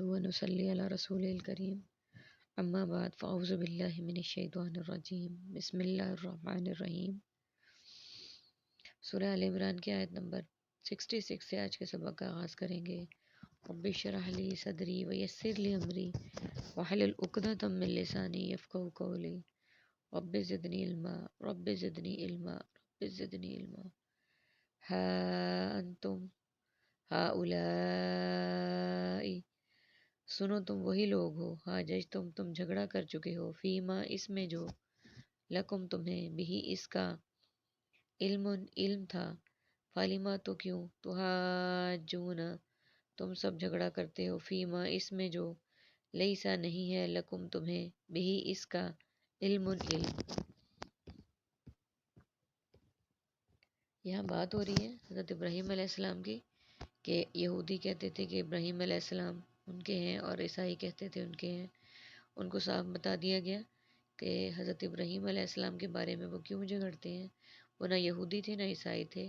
نحمده ونصلي على رسوله الكريم اما بعد فاعوذ باللہ من الشیطان الرجیم بسم اللہ الرحمن الرحیم۔ سورہ آل عمران کی آیت نمبر 66 سے آج کے سبق کا آغاز کریں گے۔ رب اشرح لی صدری ویسر لی امری واحلل عقدۃ من لسانی یفقهوا قولی رب زدنی علما رب زدنی علما رب زدنی علما۔ ہا انتم ہؤلاء، سنو تم وہی لوگ ہو، ہاں جج تم جھگڑا کر چکے ہو، فیما اس میں جو، لکم تمہیں، بھی اس کا، علم تھا، فالما تو کیوں، تحاجون تم سب جھگڑا کرتے ہو، فیما اس میں جو، لیسا نہیں ہے، لکم تمہیں، بھی اس کا، علم۔ یہاں بات ہو رہی ہے حضرت ابراہیم علیہ السلام کی، کہ یہودی کہتے تھے کہ ابراہیم علیہ السلام ان کے ہیں اور عیسائی کہتے تھے ان کے ہیں۔ ان کو صاف بتا دیا گیا کہ حضرت ابراہیم علیہ السلام کے بارے میں وہ کیوں جھگڑتے ہیں۔ وہ نہ یہودی تھے نہ عیسائی تھے،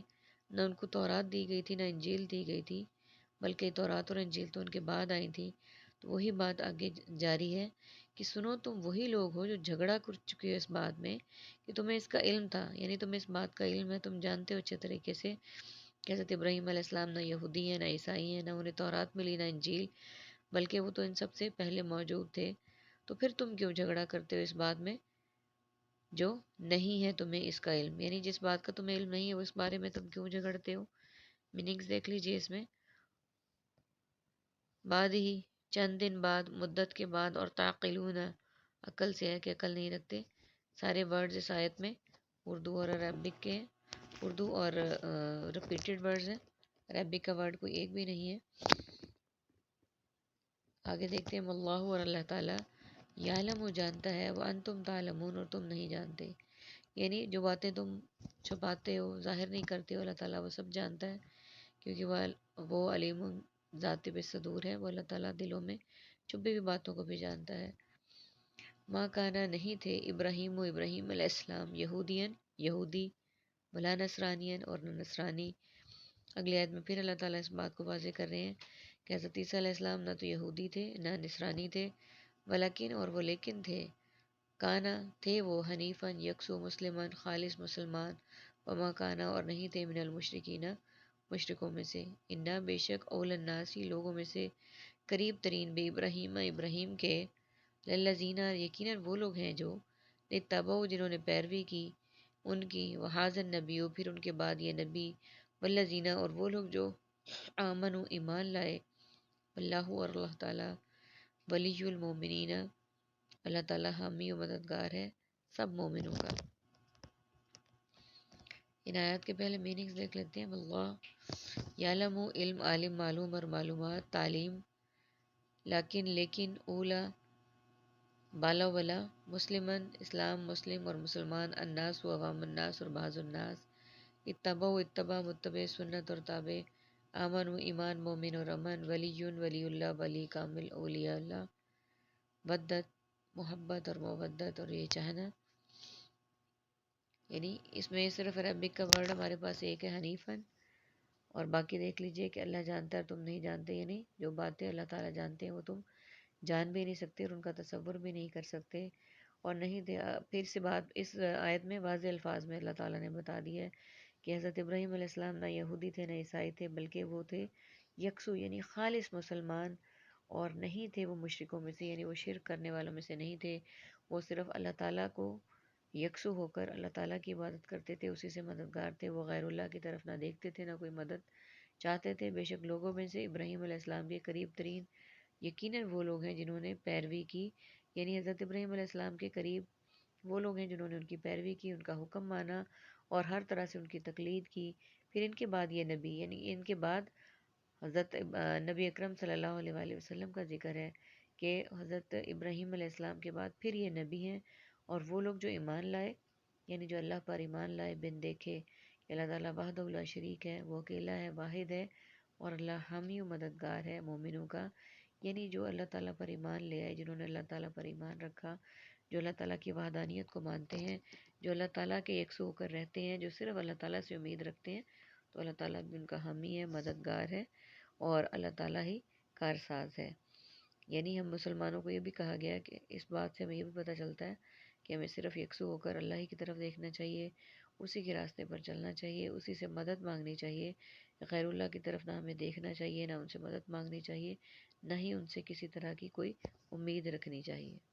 نہ ان کو تورات دی گئی تھی نہ انجیل دی گئی تھی، بلکہ تورات اور انجیل تو ان کے بعد آئی تھی۔ تو وہی بات آگے جاری ہے کہ سنو تم وہی لوگ ہو جو جھگڑا کر چکے ہو اس بات میں کہ تمہیں اس کا علم تھا، یعنی تمہیں اس بات کا علم ہے، تم جانتے ہو اچھے طریقے سے کہ حضرت ابراہیم علیہ السلام نہ یہودی ہیں نہ عیسائی ہیں، نہ انہیں تورات ملی نہ انجیل، بلکہ وہ تو ان سب سے پہلے موجود تھے۔ تو پھر تم کیوں جھگڑا کرتے ہو اس بات میں جو نہیں ہے تمہیں اس کا علم، یعنی جس بات کا تمہیں علم نہیں ہے وہ اس بارے میں تم کیوں جھگڑتے ہو۔ میننگز دیکھ لیجئے اس میں، بعد ہی، چند دن بعد، مدت کے بعد، اور تعقلون عقل سے ہے کہ عقل نہیں رکھتے۔ سارے ورڈز اس آیت میں اردو اور عربک کے ہیں، اردو اور ریپیٹڈ ورڈز ہیں، عربک کا ورڈ کوئی ایک بھی نہیں ہے۔ آگے دیکھتے ہیں، واللہ، اور اللہ تعالیٰ، یعلم، وہ جانتا ہے، وانتم تعلمون، اور تم نہیں جانتے، یعنی جو باتیں تم چھپاتے ہو، ظاہر نہیں کرتے ہو، اللہ تعالیٰ وہ سب جانتا ہے، کیونکہ وہ علیم ذات بالصدور ہے، وہ اللہ تعالیٰ دلوں میں چھپی ہوئی باتوں کو بھی جانتا ہے۔ ما کانا، نہیں تھے، ابراہیم علیہ السلام، یہودین، یہودی، ولا نصرانین، اور نہ نصرانی۔ اگلی آیت میں پھر اللہ تعالیٰ اس بات کو واضح کر رہے ہیں کہ حضرت عیسیٰ علیہ السلام نہ تو یہودی تھے نہ نصرانی تھے، ولیکن، اور وہ لیکن تھے، کانا، تھے وہ، حنیفاً، یکسو، مسلمان، خالص مسلمان، وما کانا، اور نہیں تھے، من المشرکین، مشرکوں میں سے، انا، بے شک، اول الناسی، لوگوں میں سے، قریب ترین، بے ابراہیم، ابراہیم کے، للذین، یقیناً وہ لوگ ہیں جو، اتبعوا، جنہوں نے پیروی کی ان کی، وحاذا النبیو، پھر ان کے بعد یہ نبی، والذین، اور وہ لوگ جو، آمنوا، ایمان لائے، اللہ، اور اللہ تعالیٰ، ولی المومنین، اللہ تعالیٰ حامی و مددگار ہے سب مومنوں کا۔ ان آیات کے پہلے میننگز دیکھ لیتے ہیں۔ واللہ، یعلم، علم، عالم، معلوم اور معلومات، تعلیم، لیکن، اولا، بالا ولا، مسلمن، اسلام، مسلم اور مسلمان، الناس، و عوام الناس، اور بعض الناس، اتبع، متبع، سنت اور تابع، آمن، ایمان، مومن اور امن، ولی، ولی اللہ، ولی کامل، اولیاء اللہ، ودت، محبت اور مودت اور یہ چاہنا، یعنی اس میں صرف عربک کا ورڈ ہمارے پاس ایک ہے، حنیفاً، اور باقی دیکھ لیجئے کہ اللہ جانتا ہے تم نہیں جانتے، یعنی جو باتیں اللہ تعالیٰ جانتے ہیں وہ تم جان بھی نہیں سکتے اور ان کا تصور بھی نہیں کر سکتے، اور نہیں دے۔ پھر سے بات اس آیت میں واضح الفاظ میں اللہ تعالیٰ نے بتا دیا ہے کہ حضرت ابراہیم علیہ السلام نہ یہودی تھے نہ عیسائی تھے، بلکہ وہ تھے یکسو، یعنی خالص مسلمان، اور نہیں تھے وہ مشرکوں میں سے، یعنی وہ شرک کرنے والوں میں سے نہیں تھے، وہ صرف اللہ تعالیٰ کو یکسو ہو کر اللہ تعالیٰ کی عبادت کرتے تھے، اسی سے مددگار تھے، وہ غیر اللہ کی طرف نہ دیکھتے تھے نہ کوئی مدد چاہتے تھے۔ بے شک لوگوں میں سے ابراہیم علیہ السلام کے قریب ترین، یقیناً وہ لوگ ہیں جنہوں نے پیروی کی، یعنی حضرت ابراہیم علیہ السلام کے قریب وہ لوگ ہیں جنہوں نے ان کی پیروی کی، ان کا حکم مانا اور ہر طرح سے ان کی تقلید کی۔ پھر ان کے بعد یہ نبی، یعنی ان کے بعد حضرت نبی اکرم صلی اللہ علیہ وآلہ وسلم کا ذکر ہے کہ حضرت ابراہیم علیہ السلام کے بعد پھر یہ نبی ہیں، اور وہ لوگ جو ایمان لائے، یعنی جو اللہ پر ایمان لائے بن دیکھے کہ اللہ تعالیٰ وحدہ لا شریک ہے، وہ اکیلا ہے، واحد ہے، اور اللہ حامی و مددگار ہے مومنوں کا، یعنی جو اللہ تعالیٰ پر ایمان لے آئے، جنہوں نے اللہ تعالیٰ پر ایمان رکھا، جو اللہ تعالیٰ کی وحدانیت کو مانتے ہیں، جو اللہ تعالیٰ کے یکسو ہو کر رہتے ہیں، جو صرف اللہ تعالیٰ سے امید رکھتے ہیں، تو اللہ تعالیٰ بھی ان کا حامی ہے، مددگار ہے، اور اللہ تعالیٰ ہی کارساز ہے۔ یعنی ہم مسلمانوں کو یہ بھی کہا گیا کہ اس بات سے ہمیں یہ بھی پتہ چلتا ہے کہ ہمیں صرف یکسو ہو کر اللہ ہی کی طرف دیکھنا چاہیے، اسی کے راستے پر چلنا چاہیے، اسی سے مدد مانگنی چاہیے، غیر اللہ کی طرف نہ ہمیں دیکھنا چاہیے، نہ ان سے مدد مانگنی چاہیے، نہ ہی ان سے کسی طرح کی کوئی امید رکھنی چاہیے۔